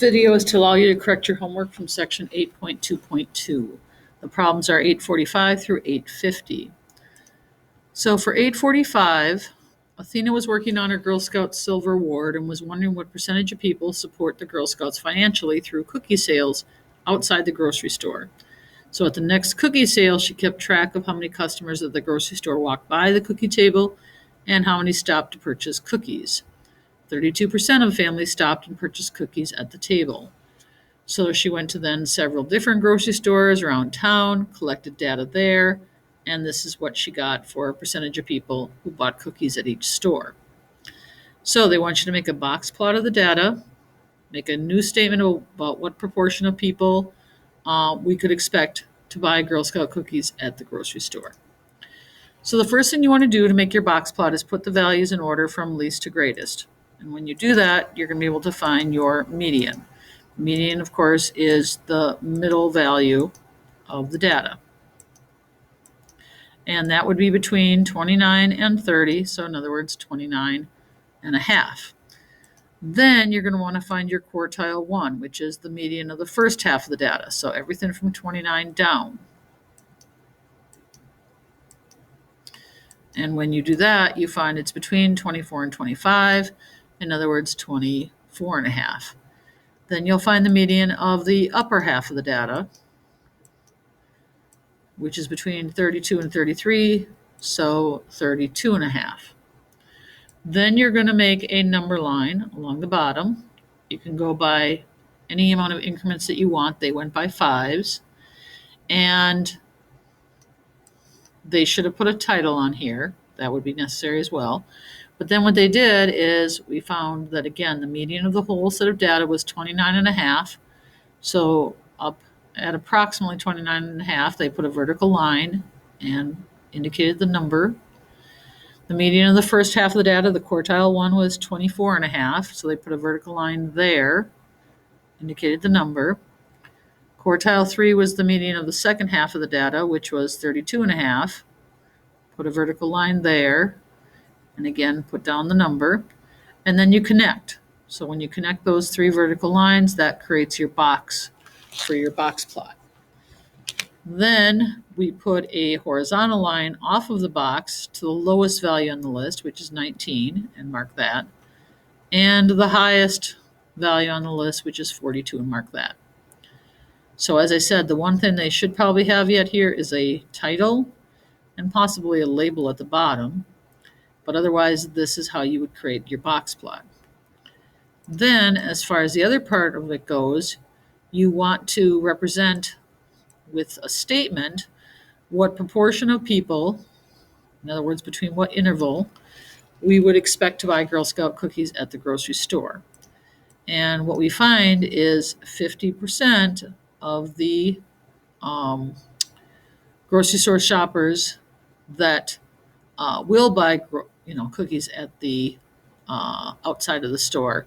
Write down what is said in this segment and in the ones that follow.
video is to allow you to correct your homework from section 8.2.2. The problems are 845 through 850. So for 845, Athena was working on her Girl Scout Silver Award and was wondering what percentage of people support the Girl Scouts financially through cookie sales outside the grocery store. So at the next cookie sale, she kept track of how many customers at the grocery store walked by the cookie table and how many stopped to purchase cookies. 32% of families stopped and purchased cookies at the table. So she went to then several different grocery stores around town, collected data there, and this is what she got for a percentage of people who bought cookies at each store. So they want you to make a box plot of the data, make a new statement about what proportion of people we could expect to buy Girl Scout cookies at the grocery store. So the first thing you want to do to make your box plot is put the values in order from least to greatest. And when you do that, you're going to be able to find your median. Median, of course, is the middle value of the data. And that would be between 29 and 30, so in other words, 29 and a half. Then you're going to want to find your quartile 1, which is the median of the first half of the data, so everything from 29 down. And when you do that, you find it's between 24 and 25, in other words, 24 and a half. Then you'll find the median of the upper half of the data, which is between 32 and 33, so 32 and a half. Then you're going to make a number line along the bottom. You can go by any amount of increments that you want. They went by 5s. And they should have put a title on here. That would be necessary as well. But then what they did is we found that, again, the median of the whole set of data was 29 and a half. So up at approximately 29 and a half, they put a vertical line and indicated the number. The median of the first half of the data, the quartile 1, was 24 and a half. So they put a vertical line there, indicated the number. Quartile 3 was the median of the second half of the data, which was 32 and a half. Put a vertical line there, and again, put down the number. And then you connect. So when you connect those 3 vertical lines, that creates your box for your box plot. Then we put a horizontal line off of the box to the lowest value on the list, which is 19, and mark that. And the highest value on the list, which is 42, and mark that. So as I said, the one thing they should probably have yet here is a title and possibly a label at the bottom. But otherwise, this is how you would create your box plot. Then, as far as the other part of it goes, you want to represent with a statement what proportion of people, in other words, between what interval, we would expect to buy Girl Scout cookies at the grocery store. And what we find is 50% of the grocery store shoppers that will buy cookies at the outside of the store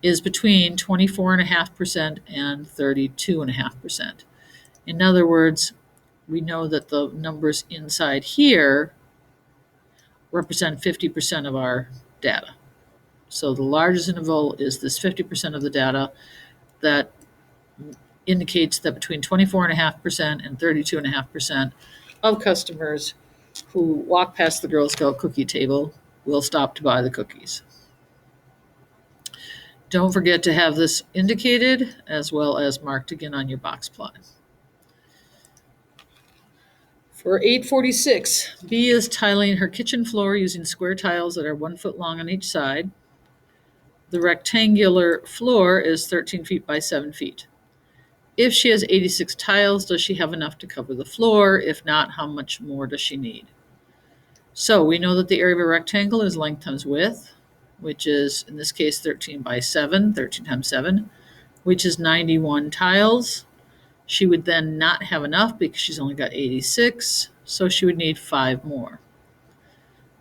is between 24.5% and 32.5%. In other words, we know that the numbers inside here represent 50% of our data. So the largest interval is this 50% of the data that indicates that between 24.5% and 32.5% of customers who walk past the Girl Scout cookie table will stop to buy the cookies. Don't forget to have this indicated as well as marked again on your box plot. For 846, B is tiling her kitchen floor using square tiles that are 1 foot long on each side. The rectangular floor is 13 feet by 7 feet. If she has 86 tiles, does she have enough to cover the floor? If not, how much more does she need? So we know that the area of a rectangle is length times width, which is, in this case, 13 by 7, 13 times 7, which is 91 tiles. She would then not have enough because she's only got 86, so she would need 5 more.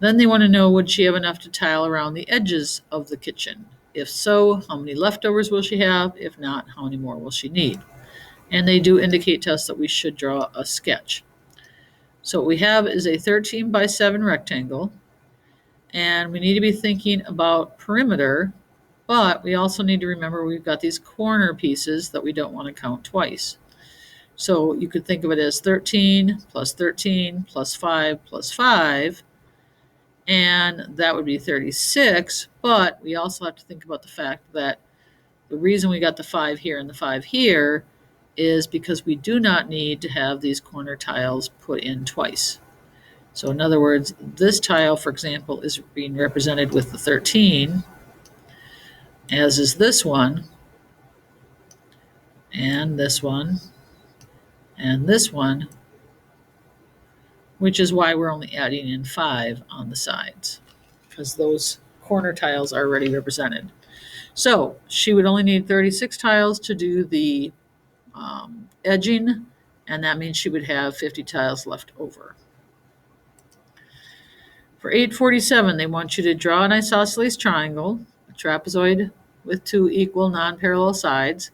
Then they want to know, would she have enough to tile around the edges of the kitchen? If so, how many leftovers will she have? If not, how many more will she need? And they do indicate to us that we should draw a sketch. So what we have is a 13 by 7 rectangle, and we need to be thinking about perimeter But we also need to remember we've got these corner pieces that we don't want to count twice. So you could think of it as 13 plus 13 plus 5 plus 5, and that would be 36. But we also have to think about the fact that the reason we got the 5 here and the 5 here is because we do not need to have these corner tiles put in twice. So in other words, this tile, for example, is being represented with the 13, as is this one, and this one, and this one, which is why we're only adding in 5 on the sides, because those corner tiles are already represented. So she would only need 36 tiles to do the edging, and that means she would have 50 tiles left over. For 847, they want you to draw an isosceles triangle, a trapezoid with 2 equal non-parallel sides,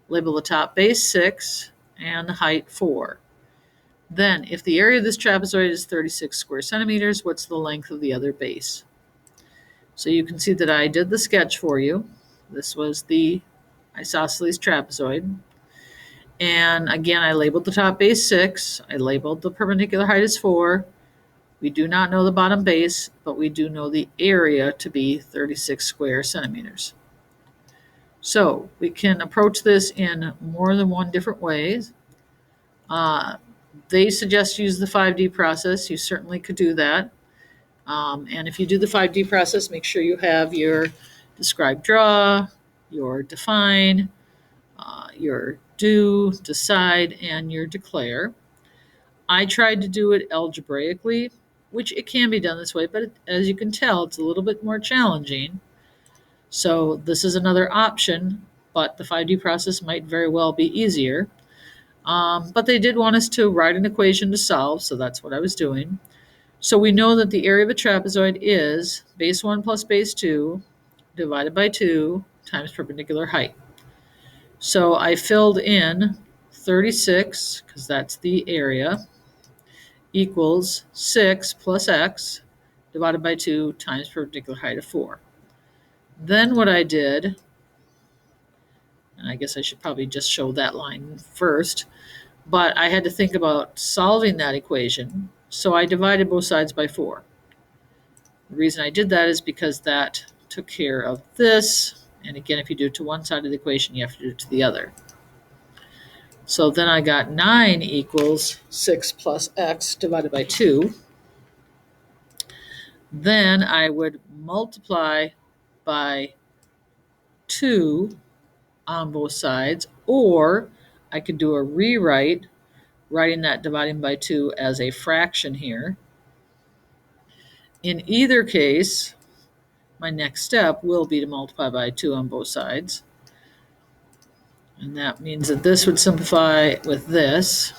label the top base 6 and the height 4. Then, if the area of this trapezoid is 36 square centimeters, what's the length of the other base? So you can see that I did the sketch for you. This was the isosceles trapezoid. And again, I labeled the top base 6. I labeled the perpendicular height as 4. We do not know the bottom base, but we do know the area to be 36 square centimeters. So we can approach this in more than one different ways. They suggest use the 5D process. You certainly could do that. And if you do the 5D process, make sure you have your describe, draw, your define, your do, decide, and your declare. I tried to do it algebraically, which it can be done this way, but as you can tell, it's a little bit more challenging. So this is another option, but the 5D process might very well be easier. But they did want us to write an equation to solve, so that's what I was doing. So we know that the area of a trapezoid is base 1 plus base 2 divided by 2 times perpendicular height. So I filled in 36, because that's the area, equals 6 plus x divided by 2 times perpendicular height of 4. Then what I did, and I guess I should probably just show that line first, but I had to think about solving that equation, so I divided both sides by 4. The reason I did that is because that took care of this, and again, if you do it to one side of the equation, you have to do it to the other. So then I got 9 equals 6 plus x divided by 2. Then I would multiply by 2 on both sides, or I could do a rewrite, writing that dividing by 2 as a fraction here. In either case, my next step will be to multiply by 2 on both sides. And that means that this would simplify with this.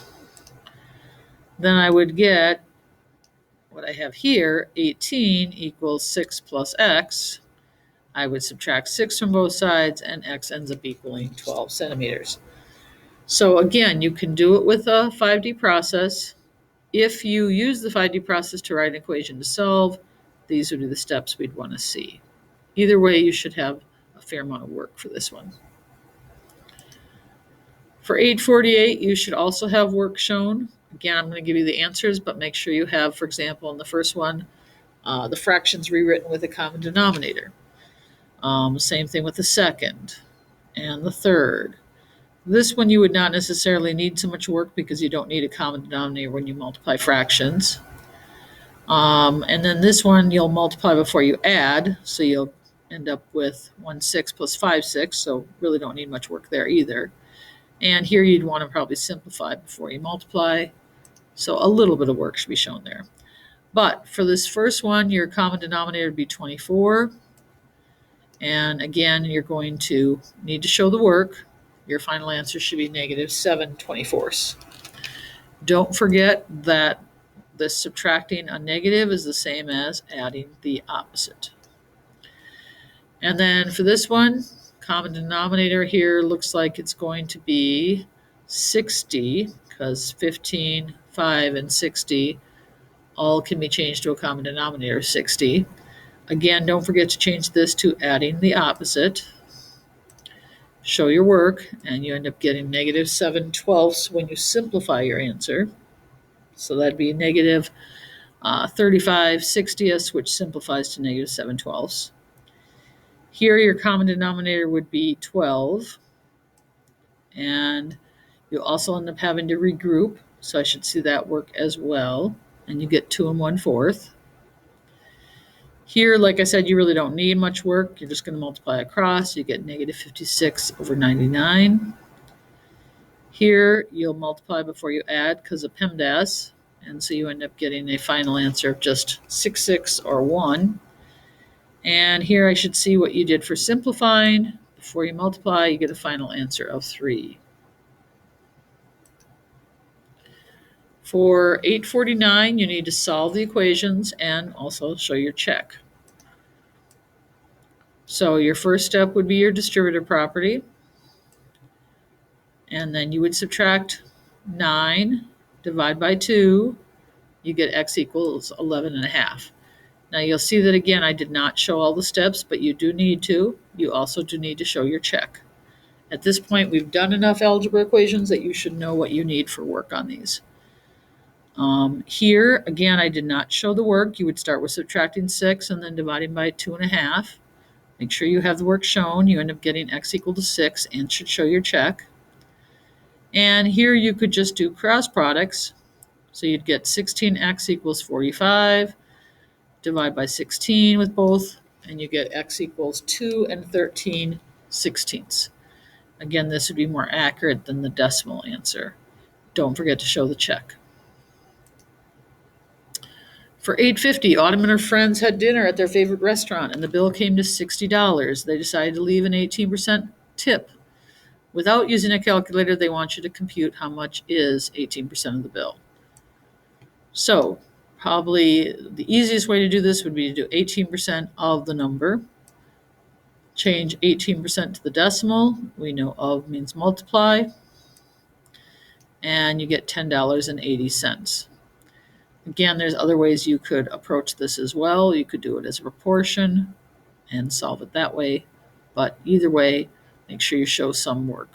Then I would get what I have here, 18 equals 6 plus x. I would subtract 6 from both sides, and x ends up equaling 12 centimeters. So again, you can do it with a 5D process. If you use the 5D process to write an equation to solve, these would be the steps we'd want to see. Either way, you should have a fair amount of work for this one. For 848, you should also have work shown. Again, I'm going to give you the answers, but make sure you have, for example, in the first one, the fractions rewritten with a common denominator. Same thing with the second and the third. This one you would not necessarily need so much work because you don't need a common denominator when you multiply fractions. And then this one you'll multiply before you add, so you'll end up with 1 6 plus 5 6, so really don't need much work there either. And here you'd want to probably simplify before you multiply, so a little bit of work should be shown there. But for this first one, your common denominator would be 24. And again, you're going to need to show the work. Your final answer should be negative 7/24. Don't forget that the subtracting a negative is the same as adding the opposite. And then for this one, common denominator here looks like it's going to be 60, because 15, 5, and 60 all can be changed to a common denominator of 60. Again, don't forget to change this to adding the opposite. Show your work, and you end up getting negative 7/12 when you simplify your answer. So that'd be negative 35/60, which simplifies to negative 7/12. Here, your common denominator would be 12, and you'll also end up having to regroup, so I should see that work as well, and you get 2 1/4. Here, like I said, you really don't need much work. You're just going to multiply across. You get negative 56/99. Here, you'll multiply before you add because of PEMDAS, and so you end up getting a final answer of just 66 or 1. And here I should see what you did for simplifying. Before you multiply, you get a final answer of 3. For 849, you need to solve the equations and also show your check. So your first step would be your distributive property. And then you would subtract 9, divide by 2. You get x equals 11.5. Now you'll see that again, I did not show all the steps, but you do need to. You also do need to show your check. At this point, we've done enough algebra equations that you should know what you need for work on these. Here, again, I did not show the work. You would start with subtracting 6 and then dividing by 2.5. Make sure you have the work shown. You end up getting x equal to 6 and should show your check. And here you could just do cross products. So you'd get 16x equals 45, divide by 16 with both, and you get x equals 2 13/16. Again, this would be more accurate than the decimal answer. Don't forget to show the check. For $8.50, Autumn and her friends had dinner at their favorite restaurant, and the bill came to $60. They decided to leave an 18% tip. Without using a calculator, they want you to compute how much is 18% of the bill. So probably the easiest way to do this would be to do 18% of the number. Change 18% to the decimal. We know of means multiply. And you get $10.80. Again, there's other ways you could approach this as well. You could do it as a proportion and solve it that way. But either way, make sure you show some work.